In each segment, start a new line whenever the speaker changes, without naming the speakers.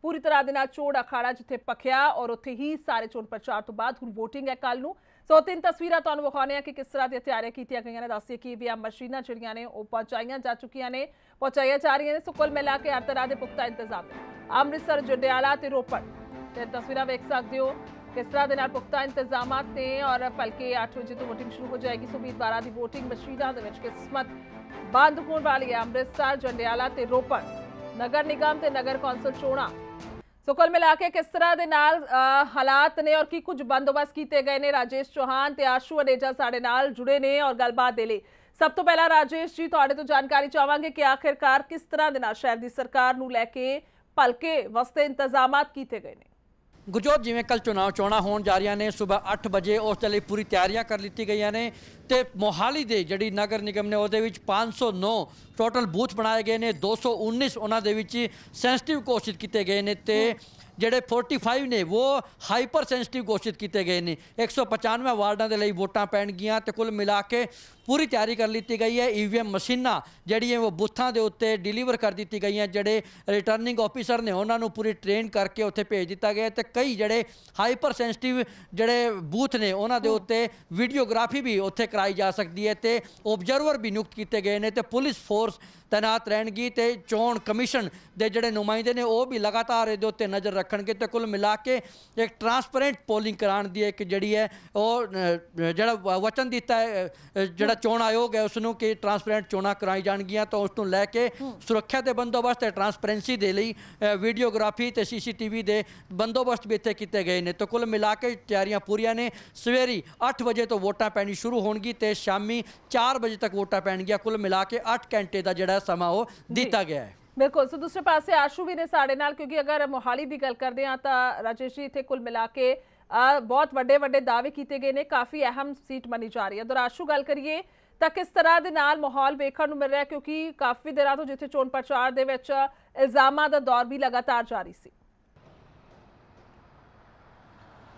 पूरी तरह ਦੇ ਨਾਲ ਚੋਣ ਅਖਾੜਾ ਜਿੱਥੇ ਪਖਿਆ ਔਰ ਉੱਥੇ ਹੀ ਸਾਰੇ ਚੋਣ ਪ੍ਰਚਾਰ ਤੋਂ ਬਾਅਦ ਹੁਣ VOTING ਹੈ ਕੱਲ ਨੂੰ। ਸੋ ਤਿੰਨ ਤਸਵੀਰਾਂ ਤੁਹਾਨੂੰ ਵਿਖਾਉਂਦੇ ਆ ਕਿ ਕਿਸ ਤਰ੍ਹਾਂ ਦੀਆਂ ਤਿਆਰੀਆਂ ਕੀਤੀਆਂ ਗਈਆਂ ਨੇ। ਦੱਸਿए कि ईवीएम ਮਸ਼ੀਨਾਂ ਜਿਹੜੀਆਂ ਨੇ ਉਹ ਪਹੁੰਚਾਈਆਂ ਜਾ ਚੁੱਕੀਆਂ ਨੇ, ਪਹੁੰਚਾਈਆਂ ਜਾ ਰਹੀਆਂ ਨੇ। ਸੋ ਕੁੱਲ ਮਿਲਾ ਕੇ ਹਰ ਤਰ੍ਹਾਂ ਦੇ ਪੁਖਤਾ ਇੰਤਜ਼ਾਮ ਅੰਮ੍ਰਿਤਸਰ, ਜੰਡਿਆਲਾ ਤੇ ਰੋਪੜ ਤੇ ਤਸਵੀਰਾਂ ਵੇਖ ਸਕਦੇ ਹੋ किस तरह के नाल पुख्ता इंतजामात ने। और भलके 8 बजे तो वोटिंग शुरू हो जाएगी। सो उम्मीदवारों की वोटिंग मशीनों के किस्मत बंद होने वाली है। अमृतसर, जंडियाला ते रोपड़ नगर निगम ते नगर कौंसल चोणां। सो कुल मिला के किस तरह के नाल हालात ने और की कुछ बंदोबस्त किए गए हैं। राजेश चौहान ते आशू अडेजा साडे नाल जुड़े ने और गलबात दे लई सब तो पहला राजेश जी तुहाडे तो जानकारी चाहांगे कि आखिरकार किस तरह के नाल शहर की सरकार नूं लैके भलके वास्ते इंतजामात किए गए हैं।
गुरजोत जिवें कल चोणां होण जा रही ने, सुबह 8 बजे उस दे लई पूरी तैयारियां कर लीती गई ने। तो मोहाली दे जिहड़ी नगर निगम ने उहदे विच 509 टोटल बूथ बनाए गए ने, 219 उन्हां दे विच सेंसिटिव घोषित किए गए ने ते ਜਿਹੜੇ 45 ने वो हाइपर सेंसिटिव घोषित किए गए हैं। 195 वार्डों के लिए वोटां पैणगियां ते कुल मिला के पूरी तैयारी कर ली गई है। ईवीएम मशीनां जिहड़ियां वो बूथां दे उत्ते डिलीवर कर दी गई हैं। जिहड़े रिटर्निंग ऑफिसर ने उन्होंने पूरी ट्रेन करके उत्थे भेज दिता गया ते कई जिहड़े हाइपर सेंसिटिव जिहड़े बूथ ने उन्हां दे उत्ते वीडियोग्राफी भी उत्थे कराई जा सकती है ते ऑबजर्वर भी नियुक्त किए गए हैं ते पुलिस फोर्स तैनात रहनगी ते चोण कमीशन दे जिहड़े नुमाइंदे ने वो भी लगातार इहदे उत्ते नज़र रखणगे ते कुल मिला के एक ट्रांसपेरेंट पोलिंग कराउण दी एक जिहड़ी है वो जिहड़ा वचन दिता है जिहड़ा चोण आयोग है उसनूं कि ट्रांसपेरेंट चोणां कराई जाणगियां। तो उस तों लैके सुरक्षा के बंदोबस्त ते ट्रांसपेरेंसी दे लई वीडियोग्राफी ते CCTV दे बंदोबस्त भी इत्थे कीते गए ने। तो कुल मिला के तैयारियां पूरियां ने। सवेरी 8 बजे तो वोटां पैणी शुरू होणगी ते शामी 4 बजे तक वोटां पैणगियां। कुल मिला के 8 घंटे का जिहड़ा समा वो दिता गया है।
बिल्कुल। सो दूसरे पासे आशू भी ने साडे नाल, क्योंकि अगर मोहाली की गल करते हैं तो राजेश जी इत्थे कुल मिला के बहुत वड्डे वड्डे दावे किए गए हैं, काफ़ी अहम सीट मनी जा रही है। तो आशू गल करिए तो किस तरह के नाल माहौल वेखण नूं मिल रहा है, क्योंकि काफ़ी देर तो जिथे चोण प्रचार दे विच इल्जामां दा दौर भी लगातार जारी सी।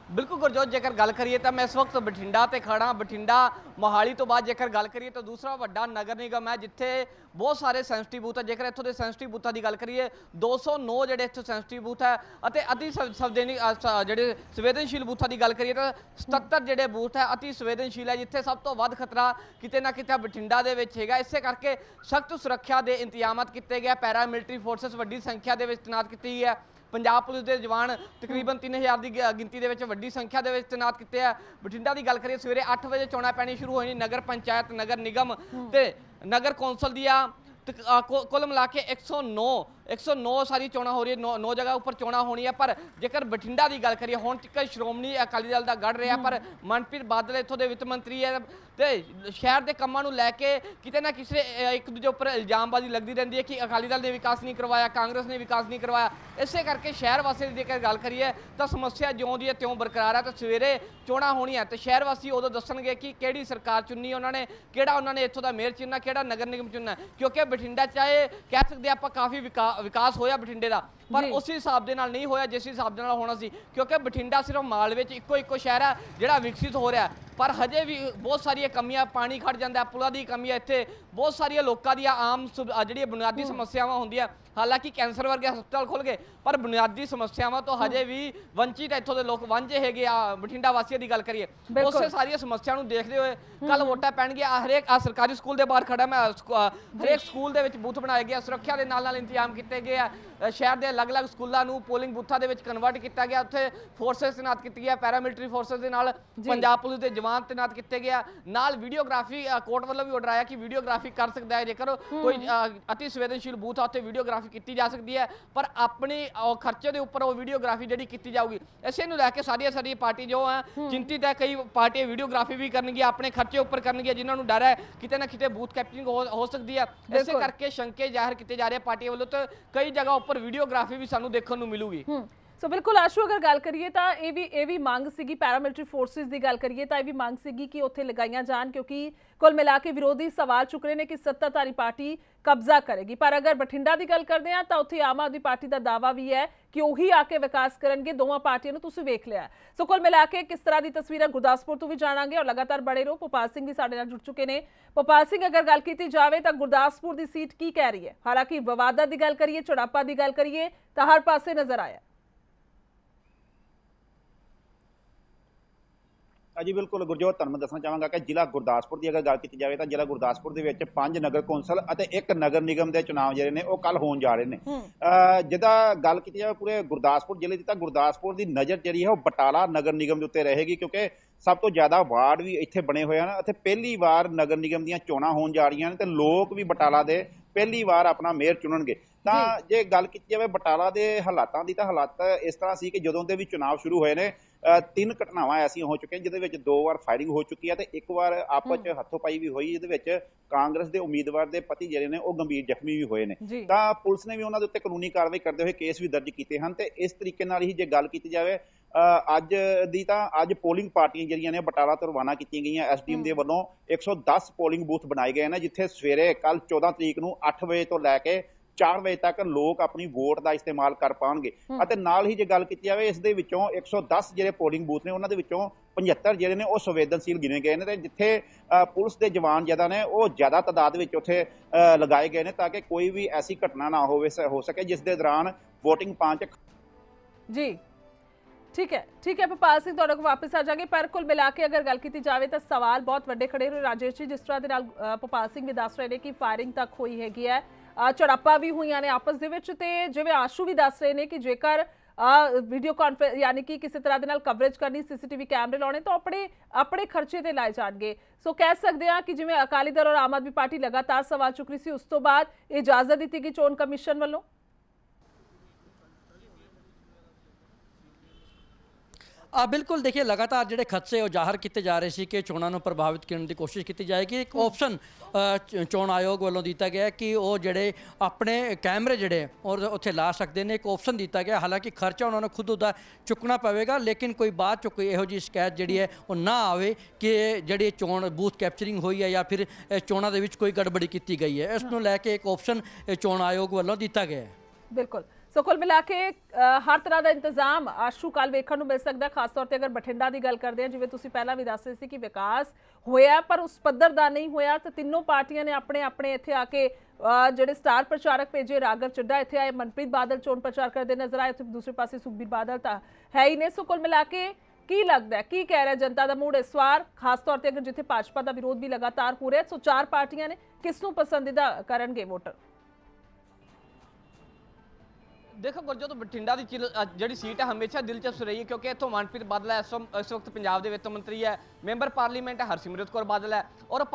बिल्कुल गुरजोत, जेकर गल करिए तो मैं इस वक्त बठिंडा ते खड़ा। बठिंडा मोहाली तो बाद जेकर गल करिए तो दूसरा वड्डा नगर निगम है जिथे बहुत सारे सेंसिटिव बूथ है। जेकर इत्थों के सेंसिटिव बूथों की गल करिए 209 जिहड़े इत्थे सेंसिटिव बूथ है अते अति जिहड़े संवेदनशील बूथों की गल करिए तो 77 जिहड़े बूथ है अति संवेदनशील है, जिथे सब तो वध खतरा किते ना किते बठिंडा दे विच हैगा। इसे करके सख्त सुरक्षा के इंतजामात किए गए। पैरामिलिटरी फोर्सेस वड्डी संख्या दे विच तैनात की है। पंजाब पुलिस के जवान तकरीबन 3000 की गिनती के वड्डी संख्या के तैनात किए हैं। बठिंडा की गल करिए सवेरे 8 बजे चोणां पैणी शुरू होनी। नगर पंचायत, नगर निगम ते नगर कौंसल दियां कुल मिला के 109 सारी चोणां हो रही है। 9 जगह उपर चोणां होनी है। पर जेकर बठिंडा की गल करिए हुण तक श्रोमणी अकाली दल का गढ़ रहा, पर मनप्रीत बादल इत्थों के वित्त मंत्री है तो शहर के कामों नूं लैके किते ना किसी एक दूजे उपर इल्जामबाजी लगती रहती है कि अकाली दल ने विकास नहीं करवाया, कांग्रेस ने विकास नहीं करवाया। इसे करके शहर वासी की जेकर गल करिए तो समस्या ज्यों दी त्यों बरकरार है। तो सवेरे चोणां होनी है तो शहर वासी उदों दसणगे कि किहड़ी सरकार चुननी उन्होंने, किहड़ा उन्होंने इत्थों का मेयर चुनना, किहड़ा नगर निगम चुनना। क्योंकि बठिंडा चाहे कह सकते हैं आप काफ़ी विकास होया बठिंडे का, पर उस हिसाब के नहीं होया जिस हिसाब के होना सी। क्योंकि बठिंडा सिर्फ माल में इको शहर है जिहड़ा विकसित हो रहा है, पर हजे भी बहुत सारिया कमियां, पानी खड़ जाता है, पुलों की कमी है, इत्थे बहुत सारिया लोगों दी आम जिहड़ियां बुनियादी समस्यावां होंदियां। हालांकि कैंसर वर्गे हस्पताल खुल गए पर बुनियादी समस्यावां तो हजे भी वंचित इत्थों के लोग वांझे हैगे। बठिंडा वासियों की गल करिए उस सारिया समस्या नूं देखते हुए कल वोटां पैणगियां। हरेक सरकारी स्कूल के बाहर खड़ा मैं, हरेक स्कूल के बूथ बनाए गए, सुरक्षा के नाल इंतजाम किए गए। शहर के अलग अलग स्कूलों नूं पोलिंग बूथों के कन्वर्ट किया गया। उत्थे फोर्सेस तैनात की गई, पैरामिलिटरी फोर्सेस के नाल पंजाब पुलिस के जवान तैनात किए गए। नाल वीडियोग्राफी कोर्ट वालों भी ऑर्डर आया कि वीडियोग्राफी कर सकता है, जेकर कोई अति संवेदनशील बूथ है उत्थे वीडियोग्राफी की जा सकती है, पर अपनी खर्चे के उपर वो वीडियोग्राफी जी की जाऊगी। इसे लैके सारी पार्टी जो है चिंतित है। कई पार्टियां वीडियोग्राफी भी करनगियां, अपने खर्चे उपर करनगियां, जिन्होंने डर है किते ना किते बूथ कैप्चरिंग हो सकती है। इस करके शंके जाहिर किए जा रहे हैं पार्टियों वालों। तो कई जगह उपर वीडियोग्राफी भी सानू देखने को मिलूगी।
ਸੋ ਬਿਲਕੁਲ ਆਸ਼ੂ, ਅਗਰ ਗੱਲ ਕਰੀਏ ਤਾਂ ਇਹ ਵੀ ਮੰਗ ਸੀਗੀ, ਪੈਰਾਮਿਲਟਰੀ ਫੋਰਸਿਸ ਦੀ ਗੱਲ ਕਰੀਏ ਤਾਂ ਇਹ ਵੀ ਮੰਗ ਸੀਗੀ ਕਿ ਉੱਥੇ ਲਗਾਈਆਂ ਜਾਣ, ਕਿਉਂਕਿ ਕੁੱਲ ਮਿਲਾ ਕੇ ਵਿਰੋਧੀ ਸਵਾਲ ਚੁੱਕ ਰਹੇ ਨੇ ਕਿ ਸੱਤਾਧਾਰੀ ਪਾਰਟੀ ਕਬਜ਼ਾ ਕਰੇਗੀ। ਪਰ ਅਗਰ ਬਠਿੰਡਾ ਦੀ ਗੱਲ ਕਰਦੇ ਹਾਂ ਤਾਂ ਉੱਥੇ ਆਮ ਆਦਮੀ ਪਾਰਟੀ ਦਾ ਦਾਅਵਾ ਵੀ ਹੈ ਕਿ ਉਹੀ ਆ ਕੇ ਵਿਕਾਸ ਕਰਨਗੇ। ਦੋਵਾਂ ਪਾਰਟੀਆਂ ਨੂੰ ਤੁਸੀਂ ਵੇਖ ਲਿਆ। ਸੋ ਕੁੱਲ ਮਿਲਾ ਕੇ ਕਿਸ ਤਰ੍ਹਾਂ ਦੀ ਤਸਵੀਰ ਹੈ ਗੁਰਦਾਸਪੁਰ ਤੋਂ ਵੀ ਜਾਣਾਂਗੇ ਔਰ ਲਗਾਤਾਰ ਬੜੇ ਰਹੋ। ਭੋਪਾਲ ਸਿੰਘ ਵੀ ਸਾਡੇ ਨਾਲ ਜੁੜ ਚੁੱਕੇ ਨੇ। ਭੋਪਾਲ ਸਿੰਘ, ਅਗਰ ਗੱਲ ਕੀਤੀ ਜਾਵੇ ਤਾਂ ਗੁਰਦਾਸਪੁਰ ਦੀ ਸੀਟ ਕੀ ਕਹਿ ਰਹੀ ਹੈ? ਹਾਲਾਂਕਿ ਵਿਵਾਦਾਂ ਦੀ ਗੱਲ ਕਰੀਏ, ਝੜਪਾਂ ਦੀ ਗੱਲ ਕਰੀਏ ਤਾਂ ਹਰ ਪਾਸੇ ਨਜ਼ਰ ਆਇਆ।
जी बिल्कुल गुरजोत, तुहानूं मैं दसना चाहांगा कि जिला गुरदासपुर की अगर गल की जाए तो जिला गुरदासपुर के 5 नगर कौंसल और 1 नगर निगम के चुनाव जिहड़े ने वो कल होण जा रहे हैं। जिदा गल की जाए पूरे गुरदासपुर जिले की, गुरदासपुर की नज़र जिहड़ी है वो बटाला नगर निगम के उत्ते रहेगी, क्योंकि सब तो ज़्यादा वार्ड भी इत्थे बने हुए हैं। इत्थे पहली बार नगर निगम दीयां चोणां होण जा रहीआं ने ते लोग भी बटाला दे पहली बार अपना मेयर चुनणगे। ਤਾਂ ਜੇ ਗੱਲ ਕੀਤੀ ਜਾਵੇ ਬਟਾਲਾ ਦੇ ਹਾਲਾਤਾਂ ਦੀ, ਤਾਂ ਹਾਲਾਤ ਇਸ ਤਰ੍ਹਾਂ ਸੀ ਕਿ ਜਦੋਂ ਦੇ ਵੀ ਚੁਣਾਵ ਸ਼ੁਰੂ ਹੋਏ ਨੇ 3 ਘਟਨਾਵਾਂ ਐਸੀਆਂ ਹੋ ਚੁੱਕੀਆਂ ਜਿਹਦੇ ਵਿੱਚ 2 ਵਾਰ ਫਾਇਰਿੰਗ ਹੋ ਚੁੱਕੀ ਹੈ ਤੇ 1 ਵਾਰ ਆਪਸ ਚ ਹੱਥੋਂ-ਪਾਈ ਵੀ ਹੋਈ, ਜਿਹਦੇ ਵਿੱਚ ਕਾਂਗਰਸ ਦੇ ਉਮੀਦਵਾਰ ਦੇ ਪਤੀ ਜਿਹੜੇ ਨੇ ਉਹ ਗੰਭੀਰ ਜ਼ਖਮੀ ਵੀ ਹੋਏ ਨੇ। ਤਾਂ ਪੁਲਿਸ ਨੇ ਵੀ ਉਹਨਾਂ ਦੇ ਉੱਤੇ ਕਾਨੂੰਨੀ ਕਾਰਵਾਈ ਕਰਦੇ ਹੋਏ ਕੇਸ ਵੀ ਦਰਜ ਕੀਤੇ ਹਨ। ਤੇ ਇਸ ਤਰੀਕੇ ਨਾਲ ਹੀ ਜੇ ਗੱਲ ਕੀਤੀ ਜਾਵੇ ਅੱਜ ਦੀ, ਤਾਂ ਅੱਜ ਪੋਲਿੰਗ ਪਾਰਟੀਆਂ ਜਿਹੜੀਆਂ ਨੇ ਬਟਾਲਾ ਤੋਂ ਰਵਾਨਾ ਕੀਤੀਆਂ ਗਈਆਂ। ਐਸਡੀਐਮ ਦੇ ਵੱਲੋਂ 110 ਪੋਲਿੰਗ ਬੂਥ ਬਣਾਏ ਗਏ ਨੇ, ਜਿੱਥੇ ਸਵੇਰੇ ਕੱਲ 14 ਤਰੀਕ ਨੂੰ 8 ਵਜੇ ਤੋਂ ਲੈ ਕੇ 4 ਵਜੇ ਤੱਕ ਲੋਕ ਆਪਣੀ ਵੋਟ ਦਾ ਇਸਤੇਮਾਲ ਕਰ ਪਾਉਣਗੇ। ਅਤੇ ਨਾਲ ਹੀ ਜੇ ਗੱਲ ਕੀਤੀ ਜਾਵੇ ਇਸ ਦੇ ਵਿੱਚੋਂ 110 ਜਿਹੜੇ ਪੋਲਿੰਗ ਬੂਥ ਨੇ ਉਹਨਾਂ ਦੇ ਵਿੱਚੋਂ 75 ਜਿਹੜੇ ਨੇ ਉਹ ਸੰਵੇਦਨਸ਼ੀਲ ਗਿਣੇ ਗਏ ਨੇ, ਤੇ ਜਿੱਥੇ ਪੁਲਿਸ ਦੇ ਜਵਾਨ ਜ਼ਿਆਦਾ ਨੇ ਉਹ ਜ਼ਿਆਦਾ ਤਾਦਾਦ ਵਿੱਚ ਉੱਥੇ ਲਗਾਏ ਗਏ ਨੇ ਤਾਂ ਕਿ ਕੋਈ ਵੀ ਐਸੀ ਘਟਨਾ ਨਾ ਹੋ ਸਕੇ ਜਿਸ ਦੇ ਦੌਰਾਨ ਵੋਟਿੰਗ ਪਾਉਣ 'ਚ।
ਜੀ ठीक है भोपाल सिंह, तुहाडे कोल वापस आ जाएंगे। पर कुल मिला के अगर गल की जाए तो सवाल बहुत वड्डे खड़े हुए। राजेश जी, जिस तरह के नाल भोपाल सिंह भी दस रहे हैं कि फायरिंग तक हुई हैगी है, झड़प्पां भी हुई ने आपस दे विच, ते जिवें आशू भी दस रहे हैं कि जेकर वीडियो कॉन्फ्रेंस यानी कि किसी तरह के नाल कवरेज करनी, CCTV कैमरे लाने तो अपने खर्चे ते लाए जाएंगे। सो कह सकते हैं कि जिवें अकाली दल और आम आदमी पार्टी लगातार सवाल चुक रही सी, उस तो बाद इजाजत दी गई चोण कमीशन वालों।
बिल्कुल, देखिए लगातार ਜਿਹੜੇ ਖਦਸ਼ੇ ਉਹ ਜ਼ਾਹਰ ਕੀਤੇ ਜਾ ਰਹੇ ਸੀ ਕਿ ਚੋਣਾਂ ਨੂੰ ਪ੍ਰਭਾਵਿਤ ਕਰਨ ਦੀ ਕੋਸ਼ਿਸ਼ ਕੀਤੀ ਜਾਏਗੀ। ਇੱਕ ਆਪਸ਼ਨ ਚੋਣ ਆਯੋਗ ਵੱਲੋਂ ਦਿੱਤਾ ਗਿਆ ਕਿ ਉਹ ਜਿਹੜੇ ਆਪਣੇ ਕੈਮਰੇ ਜਿਹੜੇ ਔਰ ਉੱਥੇ ਲਾ ਸਕਦੇ ਨੇ, ਇੱਕ ਆਪਸ਼ਨ ਦਿੱਤਾ ਗਿਆ। ਹਾਲਾਂਕਿ ਖਰਚਾ ਉਹਨਾਂ ਨੂੰ ਖੁਦ ਉਹਦਾ ਚੁੱਕਣਾ ਪਵੇਗਾ, ਲੇਕਿਨ ਕੋਈ ਬਾਅਦ 'ਚ ਕੋਈ ਇਹੋ ਜਿਹੀ ਸ਼ਿਕਾਇਤ ਜਿਹੜੀ ਹੈ ਉਹ ਨਾ ਆਵੇ ਕਿ ਜਿਹੜੀ ਚੋਣ ਬੂਥ ਕੈਪਚਰਿੰਗ ਹੋਈ ਹੈ ਜਾਂ ਫਿਰ ਚੋਣਾਂ ਦੇ ਵਿੱਚ ਕੋਈ ਗੜਬੜੀ ਕੀਤੀ ਗਈ ਹੈ। ਇਸ ਨੂੰ ਲੈ ਕੇ ਇੱਕ ਆਪਸ਼ਨ ਚੋਣ ਆਯੋਗ ਵੱਲੋਂ ਦਿੱਤਾ ਗਿਆ ਹੈ।
ਬਿਲकुल। सो कुल मिला के हर तरह का इंतजाम आशू कल वेखण नूं मिल सकता है। खास तौर पर अगर बठिंडा की गल करते हैं, जिवें तुसीं पहलां भी दस रहे सी कि विकास होया पर उस पद्धर दा नहीं होया, तो तीनों पार्टियां ने अपने अपने इत्थे आके ਜਿਹੜੇ स्टार प्रचारक भेजे। राघव चड्ढा इत्थे आए, मनप्रीत बादल चोण प्रचार करते नजर आए, दूसरे पासे सुखबीर बादल तो है ही ने। सो कुल मिला के की लगता है, की कह रहा है जनता का मूड इस बार, खास तौर पर अगर जिथे भाजपा का विरोध भी लगातार हो रहा है। सो 4 पार्टियां ने किस नूं पसंदीदा करनगे वोटर?
देखो गुरजोत, बठिंडा की जी सीट है हमेशा दिलचस्प रही है, क्योंकि इतों मनप्रीत बादल है इस वक्त पंजाब के वित्त मंत्री है, मैंबर पार्लीमेंट है हरसिमरत कौर बादल है, और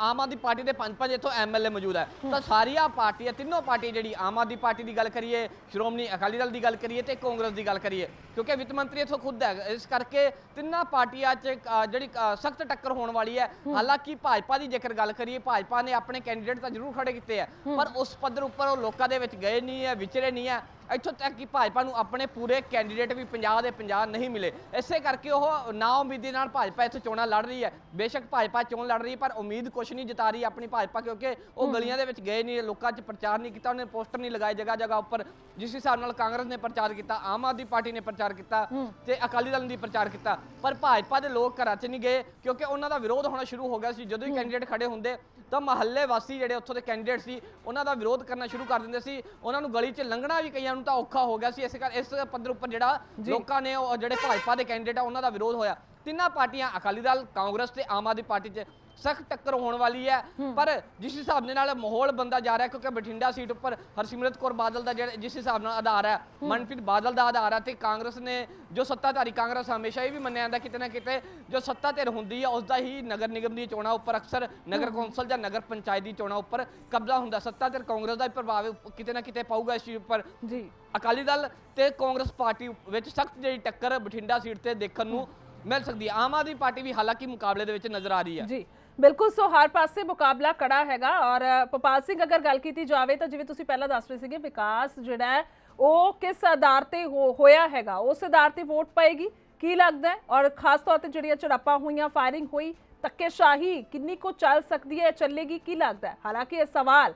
आम आदमी पार्टी के 5 इतों MLA मौजूद है। तो सारिया पार्टियां, तीनों पार्टियां जी, आम आदमी पार्टी की गल करिए, श्रोमणी अकाली दल की गल करिए तो कांग्रेस की गल करिए, क्योंकि वित्त मंत्री इतों खुद है, इस करके तिना पार्टियां जी सख्त टक्कर होने वाली है। हालांकि भाजपा की जेकर गल करिए, भाजपा ने अपने कैंडीडेट तो जरूर खड़े किए हैं, पर उस पद्धर उपर लोगों के गए नहीं है, विचरे नहीं है। इत्थों तक कि भाजपा नूं अपने पूरे कैंडीडेट भी 50 ਦੇ 50 नहीं मिले, इसे करके ਉਹ ना उम्मीदी नाल भाजपा इत्थों चोणां लड़ रही है। बेशक भाजपा चोण लड़ रही है पर उम्मीद कुछ नहीं जता रही अपनी भाजपा, क्योंकि वो गलियां दे विच गए नहीं, लोकां 'च प्रचार नहीं किया, उन्हें पोस्टर नहीं लगाए जगह जगह उपर। जिस हिसाब नाल कांग्रेस ने प्रचार किया, आम आदमी पार्टी ने प्रचार किया ते अकाली दल ने प्रचार किया, पर भाजपा के लोग घरां 'च नहीं गए, क्योंकि उन्हों का विरोध होना शुरू हो गया सी। जदों ही कैंडीडेट खड़े होंदे तो महल्ले वासी जिहड़े उत्थों के कैंडीडेट सी उन्हों का विरोध करना शुरू कर दिंदे सी, उन्होंने गली 'च लंघना भी कईयां नूं तां औखा हो गया सी। इस पद्धर उपर जिहड़ा लोकां ने जिहड़े भाजपा के कैंडीडेट आ उन्हों का विरोध होया। तिन्ना पार्टियां अकाली दल, कांग्रेस ते आम आदमी पार्टी 'च सख्त टक्कर होने वाली है। पर जिस हिसाब के नाल माहौल बनता जा रहा है, क्योंकि बठिंडा सीट पर हरसिमरत कौर बादल का जिस हिसाब नाल आधार है, मनप्रीत बादल का आधार है, तो कांग्रेस ने जो सत्ताधारी कांग्रेस हमेशा ये भी मन्निया जाता किते ना किते जो सत्ता धिर हुंदी है उसका ही नगर निगम की चोणां उपर अक्सर नगर कौंसल या नगर पंचायत की चोणां उपर कब्जा हुंदा। सत्ता धिर कांग्रेस का भी प्रभाव किते ना किते पाऊगा इस चीज़ उपर।
जी
अकाली दल ते कांग्रेस पार्टी विच सख्त जी टक्कर बठिंडा सीट से देखने को मिल सकती है। आम आदमी पार्टी भी हालांकि मुकाबले दे विच नजर आ रही है।
जी बिल्कुल। सो हर पासे मुकाबला कड़ा हैगा। और भोपाल सिंह अगर गल की जाए तो जिवें तुसीं पहलां दस रहे थे, विकास जिहड़ा है ਉਹ ਕਿਸ ਆਧਾਰ ਤੇ ਹੋਇਆ ਹੈਗਾ, ਉਸ ਆਧਾਰ ਤੇ ਵੋਟ ਪਏਗੀ ਕੀ ਲੱਗਦਾ ਹੈ? ਔਰ ਖਾਸ ਤੌਰ ਤੇ ਜਿਹੜੀਆਂ ਝੜਪਾਂ ਹੋਈਆਂ, ਫਾਇਰਿੰਗ ਹੋਈ, ਧੱਕੇਸ਼ਾਹੀ ਕਿੰਨੀ ਕੁ ਚੱਲ ਸਕਦੀ ਹੈ, ਚੱਲੇਗੀ, ਕੀ ਲੱਗਦਾ ਹੈ? ਹਾਲਾਂਕਿ ਇਹ ਸਵਾਲ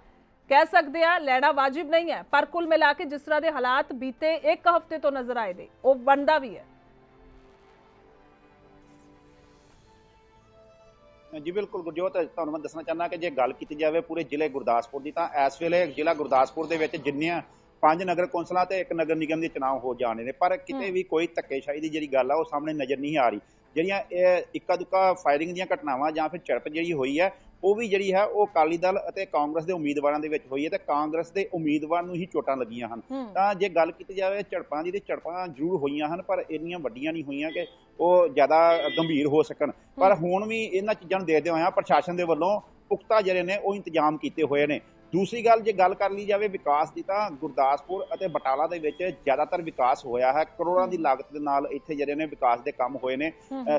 ਕਹਿ ਸਕਦੇ ਆ ਲੈਣਾ ਵਾजिब नहीं है, पर कुल मिला के जिस तरह के हालात बीते एक हफ्ते तो नजर आए ने वो बनता भी है।
जी बिल्कुल गुरजोत, ਤੁਹਾਨੂੰ मैं दसना चाहना कि जे गल की जाए पूरे जिले गुरदासपुर की, तो इस वेले जिला गुरदासपुर के जिन्नियां 5 नगर कौंसलों ते 1 नगर निगम के चुनाव हो जाने ने, पर किते भी कोई धक्केशाही की जी गल है वो सामने नज़र नहीं आ रही। ਜਿਹੜੀਆਂ ਇੱਕਾ ਦੁੱਕਾ ਫਾਇਰਿੰਗ ਦੀਆਂ ਘਟਨਾਵਾਂ ਜਾਂ ਫਿਰ ਝੜਪ ਜਿਹੜੀ ਹੋਈ ਹੈ ਉਹ ਵੀ ਜਿਹੜੀ ਹੈ ਉਹ ਅਕਾਲੀ ਦਲ ਅਤੇ ਕਾਂਗਰਸ ਦੇ ਉਮੀਦਵਾਰਾਂ ਦੇ ਵਿੱਚ ਹੋਈ ਹੈ ਤੇ ਕਾਂਗਰਸ ਦੇ ਉਮੀਦਵਾਰ ਨੂੰ ਹੀ ਚੋਟਾਂ ਲੱਗੀਆਂ ਹਨ। ਤਾਂ ਜੇ ਗੱਲ ਕੀਤੀ ਜਾਵੇ ਝੜਪਾਂ ਦੀ, ਤੇ ਝੜਪਾਂ ਜ਼ਰੂਰ ਹੋਈਆਂ ਹਨ ਪਰ ਇੰਨੀਆਂ ਵੱਡੀਆਂ ਨਹੀਂ ਹੋਈਆਂ ਕਿ ਉਹ ਜ਼ਿਆਦਾ ਗੰਭੀਰ ਹੋ ਸਕਣ। ਪਰ ਹੁਣ ਵੀ ਇਹਨਾਂ ਚੀਜ਼ਾਂ ਨੂੰ ਦੇਖਦੇ ਹੋਇਆ ਪ੍ਰਸ਼ਾਸਨ ਦੇ ਵੱਲੋਂ ਪੁਖਤਾ ਜਿਹੜੇ ਨੇ ਉਹ ਇੰਤਜ਼ਾਮ ਕੀਤੇ ਹੋਏ ਨੇ। दूसरी गल जे गल कर ली जाए विकास की, तो गुरदासपुर और बटाला दे विच ज़्यादातर विकास होया है। करोड़ों की लागत के नाल इत्थे जिहड़े ने विकास के काम होए ने,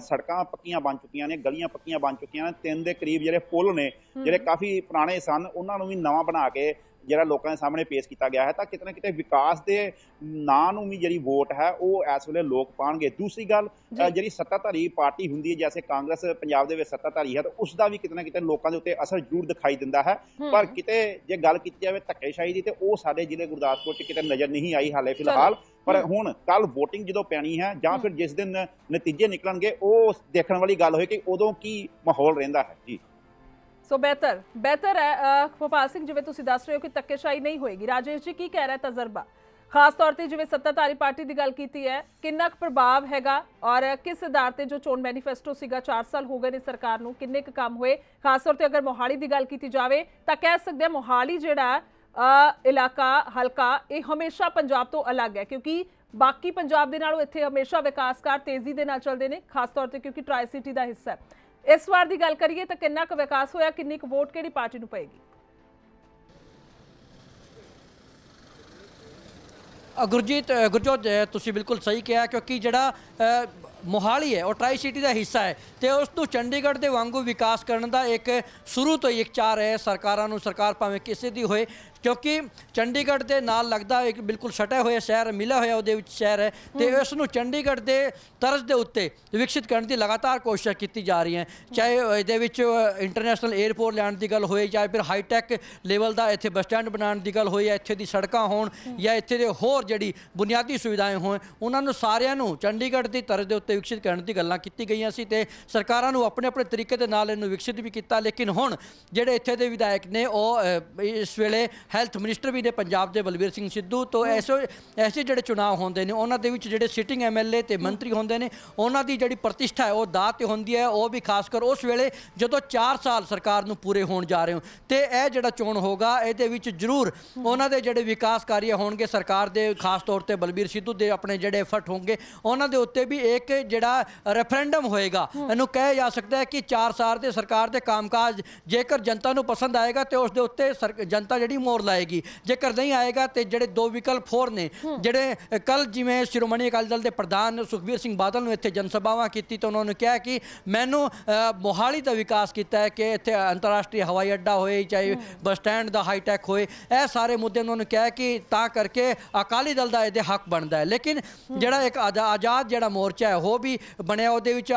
सड़कां पक्कियां बन चुकियां ने, गलियां पक्कियां बन चुकियां ने, 3 के करीब जिहड़े पुल ने जिहड़े काफ़ी पुराने सन उन्हां नूं भी नवां बना के ਜਿਹੜਾ ਲੋਕਾਂ ਦੇ ਸਾਹਮਣੇ ਪੇਸ਼ ਕੀਤਾ ਗਿਆ ਹੈ। ਤਾਂ ਕਿਤੇ ਨਾ ਕਿਤੇ ਵਿਕਾਸ ਦੇ ਨਾਂ ਨੂੰ ਵੀ ਜਿਹੜੀ ਵੋਟ ਹੈ ਉਹ ਇਸ ਵੇਲੇ ਲੋਕ ਪਾਣਗੇ। ਦੂਸਰੀ ਗੱਲ ਜਿਹੜੀ ਸੱਤਾਧਾਰੀ ਪਾਰਟੀ ਹੁੰਦੀ ਹੈ, ਜੈਸੇ ਕਾਂਗਰਸ ਪੰਜਾਬ ਦੇ ਵਿੱਚ ਸੱਤਾਧਾਰੀ ਹੈ, ਤਾਂ ਉਸ ਦਾ ਵੀ ਕਿਤੇ ਨਾ ਕਿਤੇ ਲੋਕਾਂ ਦੇ ਉੱਤੇ ਅਸਰ ਜ਼ਰੂਰ ਦਿਖਾਈ ਦਿੰਦਾ ਹੈ। ਪਰ ਕਿਤੇ ਜੇ ਗੱਲ ਕੀਤੀ ਜਾਵੇ ਧੱਕੇਸ਼ਾਹੀ ਦੀ, ਤੇ ਉਹ ਸਾਡੇ ਜ਼ਿਲ੍ਹੇ ਗੁਰਦਾਸਪੁਰ 'ਚ ਕਿਤੇ ਨਜ਼ਰ ਨਹੀਂ ਆਈ ਹਾਲੇ ਫਿਲਹਾਲ। ਪਰ ਹੁਣ ਕੱਲ ਵੋਟਿੰਗ ਜਦੋਂ ਪੈਣੀ ਹੈ ਜਾਂ ਫਿਰ ਜਿਸ ਦਿਨ ਨਤੀਜੇ ਨਿਕਲਣਗੇ ਉਹ ਦੇਖਣ ਵਾਲੀ ਗੱਲ ਹੋਏ ਕਿ ਉਦੋਂ ਕੀ ਮਾਹੌਲ ਰਹਿੰਦਾ ਹੈ। ਜੀ
ਸੋ ਬਿਹਤਰ ਹੈ ਭੋਪਾਲ ਸਿੰਘ, ਜਿਵੇਂ ਤੁਸੀਂ ਦੱਸ ਰਹੇ ਹੋ ਕਿ ਧੱਕੇਸ਼ਾਹੀ ਨਹੀਂ ਹੋਏਗੀ। ਰਾਜੇਸ਼ ਜੀ ਕੀ ਕਹਿ ਰਿਹਾ ਤਜਰਬਾ, ਖਾਸ ਤੌਰ ਤੇ ਜਿਵੇਂ ਸੱਤਾਧਾਰੀ ਪਾਰਟੀ ਦੀ ਗੱਲ ਕੀਤੀ ਹੈ, ਕਿੰਨਾ ਕੁ ਪ੍ਰਭਾਵ ਹੈਗਾ ਔਰ ਕਿਸ ਆਧਾਰ ਤੇ ਜੋ ਚੋਣ ਮੈਨੀਫੈਸਟੋ ਸੀਗਾ 4 ਸਾਲ ਹੋ ਗਏ ਨੇ ਸਰਕਾਰ ਨੂੰ, ਕਿੰਨੇ ਕੁ ਕੰਮ ਹੋਏ? ਖਾਸ ਤੌਰ ਤੇ ਅਗਰ ਮੋਹਾਲੀ ਦੀ ਗੱਲ ਕੀਤੀ ਜਾਵੇ ਤਾਂ ਕਹਿ ਸਕਦੇ ਹਾਂ ਮੋਹਾਲੀ ਜਿਹੜਾ ਇਲਾਕਾ ਹਲਕਾ ਇਹ ਹਮੇਸ਼ਾ ਪੰਜਾਬ ਤੋਂ ਅਲੱਗ ਹੈ, ਕਿਉਂਕਿ ਬਾਕੀ ਪੰਜਾਬ ਦੇ ਨਾਲੋਂ ਇੱਥੇ ਹਮੇਸ਼ਾ ਵਿਕਾਸਕਾਰ ਤੇਜ਼ੀ ਦੇ ਨਾਲ ਚੱਲਦੇ ਨੇ, ਖਾਸ ਤੌਰ ਤੇ ਕਿਉਂਕਿ ਟਰਾਈ ਸਿਟੀ ਦਾ ਹਿੱਸਾ ਹੈ। इस बार की गल करिए तो कितना क विकास होया, किन्नी क वोट किहड़ी पार्टी नूं पएगी?
गुरजोत तुसीं बिल्कुल सही कहा, क्योंकि जिहड़ा मोहाली है और ट्राई सिटी का हिस्सा है तो उस तो चंडीगढ़ के वांगू विकास करने का एक शुरू तो ही एक चार है सरकारां नूं, सरकार भावें किसी दी होए, क्योंकि चंडीगढ़ के नाल लगता एक बिल्कुल सटे हुए शहर मिला होया उहदे विच शहर है, तो इसनूं चंडीगढ़ के तर्ज के उत्ते विकसित करने की लगातार कोशिश की जा रही है। चाहे इहदे विच इंटरनेशनल एयरपोर्ट लैण की गल होए, चाहे फिर हाईटैक लेवल का इत्थे बस स्टैंड बनाने की गल होए, इत्थे दी सड़कां होण या इत्थे दे होर जिहड़ी बुनियादी सुविधाएं होण, उन्होंने सारिਆਂ ਨੂੰ चंडीगढ़ की तर्ज के उत्ते विकसित करने की गल्लां कीती गईयां सी ते सरकारां नूं अपने अपने तरीके दे नाल इहनूं विकसित भी किया। लेकिन हुण जिहड़े इत्थे दे विधायक ने ਉਹ इस वेले हैल्थ मिनिस्टर भी ने पंजाब के बलबीर सिंह सिद्धू, तो ऐसे जिहड़े चुनाव होंदे ने उन्हां दे विच जिहड़े सिटिंग MLA ते मंत्री होंदे ने उन्हां दी जिहड़ी प्रतिष्ठा है वो दाऽ ते होंदी है, वो भी खासकर उस वेले जदों 4 साल सरकार नूं पूरे होण जा रहे हो, तो यह जिहड़ा चोण होगा इहदे विच जरूर उन्हां दे जिहड़े विकास कार्य होणगे सरकार दे, खास तौर ते बलबीर सिद्धू दे अपने जिहड़े एफर्ट होंगे उन्हां दे उत्ते भी एक जिहड़ा रेफरेंडम होएगा। इहनूं कहा जा सकता है कि 4 साल के सरकार के कामकाज जेकर जनता नूं पसंद आएगा तो उसके उत्ते जनता जिहड़ी मोहर लाएगी, जेकर नहीं आएगा तो जिहड़े 2 विकल्प होर ने, जिहड़े कल जिवें श्रोमणी अकाली दल के प्रधान सुखबीर सिंह बादल ने इत्थे जनसभावां कीती तो उन्होंने कहा कि मैनू मोहाली का विकास किया है कि इत्थे अंतरराष्ट्रीय हवाई अड्डा होए, चाहे बस स्टैंड का हाईटैक होए, यह सारे मुद्दे उन्होंने कहा कि ता करके अकाली दल का ये हक बनता है। लेकिन जिहड़ा एक आज़ाद जिहड़ा मोर्चा है वो भी बनया, उहदे विच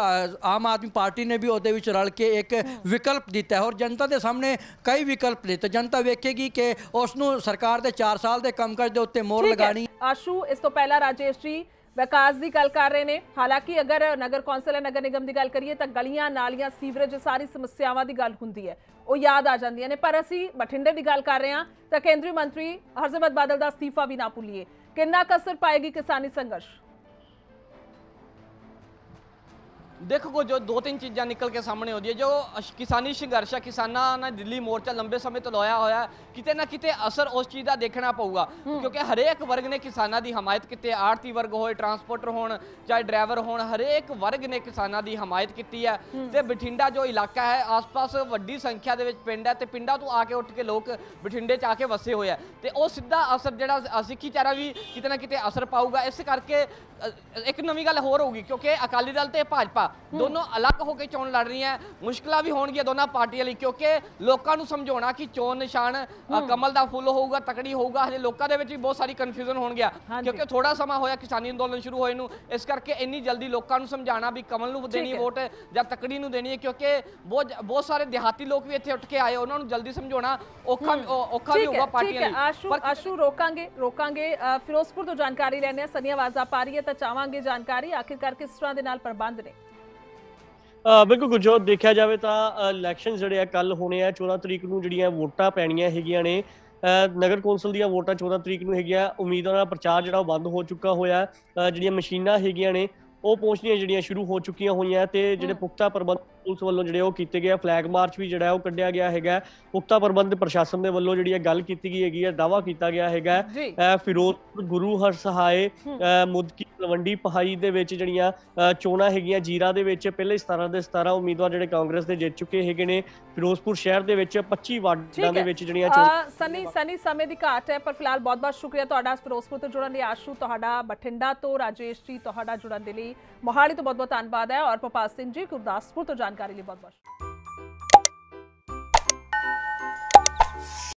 आम आदमी पार्टी ने भी उहदे विच रल के एक विकल्प दिता है और जनता के सामने कई विकल्प ने, तो जनता वेखेगी कि उसनूं सरकार के 4 साल के कामकाज के उत्ते मोहर लगानी।
आशू इस तो पहला राजेश जी विकास की गल कर रहे हैं, हालांकि अगर नगर कौंसल है नगर निगम की गल करिए तो गलियां नालियां सीवरेज सारी समस्यावां की गल हुंदी है वो याद आ जांदियां ने, पर असीं बठिंडे की गल कर रहे हैं तो केंद्रीय मंत्री हरसिमरत बादल का अस्तीफा भी ना भुल्लीए, कितना क असर पाएगी किसानी संघर्ष?
देखो जो 2-3 चीज़ां निकल के सामने होती है। जो किसानी संघर्ष है, किसानों ने दिल्ली मोर्चा लंबे समय तो लाया होया, किते ना किते असर उस चीज़ का देखना पऊगा, क्योंकि हरेक वर्ग ने किसानों की हमायत की, आड़ती वर्ग हो, ट्रांसपोर्टर हो, चाहे ड्राइवर हो, हरेक वर्ग ने किसानों की हमायत की है। तो बठिंडा जो इलाका है आस पास वड्डी संख्या के पिंड है, तो पिंडा तो आके उठ के लोग बठिंडे च आके वसे हुए हैं, तो वह सीधा असर जो सिक्खी चारा भी किते ना किते असर पाऊगा। इस करके एक नवी गल होर होगी, क्योंकि अकाली दल तो भाजपा ਦੋਨੋਂ ਅਲੱਗ ਹੋ ਕੇ ਚੋਣ ਲੜ ਰਹੀਆਂ। ਮੁਸ਼ਕਲਾਂ ਵੀ ਹੋਣਗੀਆਂ ਦੋਨਾਂ ਪਾਰਟੀਆਂ ਲਈ, ਕਿਉਂਕਿ ਲੋਕਾਂ ਨੂੰ ਸਮਝਾਉਣਾ ਕਿ ਚੋਣ ਨਿਸ਼ਾਨ ਕਮਲ ਦਾ ਫੁੱਲ ਹੋਊਗਾ, ਤਕੜੀ ਹੋਊਗਾ, ਹਜੇ ਲੋਕਾਂ ਦੇ ਵਿੱਚ ਵੀ ਬਹੁਤ ਸਾਰੀ ਕਨਫਿਊਜ਼ਨ ਹੋਣ ਗਿਆ, ਕਿਉਂਕਿ ਥੋੜਾ ਸਮਾਂ ਹੋਇਆ ਕਿਸਾਨੀ ਅੰਦੋਲਨ ਸ਼ੁਰੂ ਹੋਏ ਨੂੰ। ਇਸ ਕਰਕੇ ਇੰਨੀ ਜਲਦੀ ਲੋਕਾਂ ਨੂੰ ਸਮਝਾਉਣਾ ਵੀ ਕਮਲ ਨੂੰ ਦੇਣੀ ਵੋਟ ਜਾਂ ਤਕੜੀ ਨੂੰ ਦੇਣੀ ਹੈ, ਕਿਉਂਕਿ ਬਹੁਤ ਸਾਰੇ ਦਿਹਾਤੀ ਲੋਕ ਵੀ ਇੱਥੇ ਉੱਠ ਕੇ ਆਏ, ਉਹਨਾਂ ਨੂੰ ਜਲਦੀ ਸਮਝਾਉਣਾ ਔਖਾ ਵੀ ਹੋਊਗਾ ਪਾਰਟੀਆਂ ਲਈ।
ਆਸ਼ੂ ਰੋਕਾਂਗੇ ਫਿਰੋਜ਼ਪੁਰ ਤੋਂ ਜਾਣਕਾਰੀ ਲੈਣੇ ਆ। ਸਨੀ ਆਵਾਜ਼ਾਂ ਪਾ ਰਹੀ ਹੈ ਤਾਂ ਚਾਹਾਂਗੇ ਜਾਣਕਾਰੀ ਆਖਿਰਕਾਰ ਕਿਸ ਤਰ੍ਹਾਂ ਦੇ ਨਾਲ ਪ੍ਰਬੰਧ ਨੇ।
ਬਿਲਕੁਲ ਗੁਰਜੋਤ, ਦੇਖਿਆ ਜਾਵੇ ਤਾਂ ਇਲੈਕਸ਼ਨ ਜਿਹੜੇ ਆ ਕੱਲ ਹੋਣੇ ਆ। 14 ਤਰੀਕ ਨੂੰ ਜਿਹੜੀਆਂ ਵੋਟਾਂ ਪੈਣੀਆਂ ਹੈਗੀਆਂ ਨੇ, ਨਗਰ ਕੌਂਸਲ ਦੀਆਂ ਵੋਟਾਂ 14 ਤਰੀਕ ਨੂੰ ਹੈਗੀਆਂ। ਉਮੀਦਵਾਰਾਂ ਦਾ ਪ੍ਰਚਾਰ ਜਿਹੜਾ ਉਹ ਬੰਦ ਹੋ ਚੁੱਕਾ ਹੋਇਆ। ਜਿਹੜੀਆਂ ਮਸ਼ੀਨਾਂ ਹੈਗੀਆਂ ਨੇ ਉਹ ਪਹੁੰਚਣੀਆਂ ਜਿਹੜੀਆਂ ਸ਼ੁਰੂ ਹੋ ਚੁੱਕੀਆਂ ਹੋਈਆਂ, ਤੇ ਜਿਹੜੇ ਪੁਖਤਾ ਪ੍ਰਬੰਧ ਪੁਲਿਸ ਵੱਲੋਂ ਜਿਹੜੇ ਉਹ ਕੀਤੇ ਗਏ। ਫਲੈਗ ਮਾਰਚ ਵੀ ਜਿਹੜਾ ਉਹ ਕੱਢਿਆ ਗਿਆ ਹੈਗਾ। ਪੁਖਤਾ ਪ੍ਰਬੰਧ ਪ੍ਰਸ਼ਾਸਨ ਦੇ ਵੱਲੋਂ ਜਿਹੜੀ ਗੱਲ ਕੀਤੀ ਗਈ ਹੈਗੀ ਹੈ, ਦਾਅਵਾ ਕੀਤਾ ਗਿਆ ਹੈਗਾ। ਫਿਰੋਜ਼ਪੁਰ, ਗੁਰੂ ਹਰਸਹਾਏ, ਮੁਦਕੀ, ਤਲਵੰਡੀ ਪਹਾਈ ਦੇ ਵਿੱਚ ਜਿਹੜੀਆਂ ਚੋਣਾਂ ਹੈਗੀਆਂ, ਜੀਰਾ ਦੇ ਵਿੱਚ ਪਹਿਲੇ 17 ਦੇ 17 ਉਮੀਦਵਾਰ ਜਿਹੜੇ ਕਾਂਗਰਸ ਦੇ ਜਿੱਤ ਚੁੱਕੇ ਹੈਗੇ ਨੇ। ਫਿਰੋਜ਼ਪੁਰ ਸ਼ਹਿਰ ਦੇ ਵਿੱਚ 25 ਵਾਰਡਾਂ ਦੇ ਵਿੱਚ ਜਿਹੜੀਆਂ
ਸਨੀ ਸਮੇਂ ਦੀ ਘਾਟ ਹੈ, ਪਰ ਫਿਲਹਾਲ ਬਹੁਤ ਸ਼ੁਕਰੀਆ ਤੁਹਾਡਾ ਫਿਰੋਜ਼ਪੁਰ ਤੋਂ ਜੁੜਨ ਲਈ। ਆਸ਼ੂ ਤੁਹਾਡਾ ਬਠਿੰਡਾ ਤੋਂ, ਰਾਜੇਸ਼ ਜੀ ਤੁਹਾਡਾ ਜੁੜਨ ਦੇ ਲਈ, ਮੋਹਾਲੀ ਤੋਂ ਬਹੁਤ ਧੰਨਵਾਦ ਹੈ, ਔਰ ਭੋਪਾਲ ਸਿੰਘ ਜੀ ਗੁਰਦਾਸਪੁਰ ਤੋਂ ਜਾਣਕਾਰੀ ਲਈ ਬਹੁਤ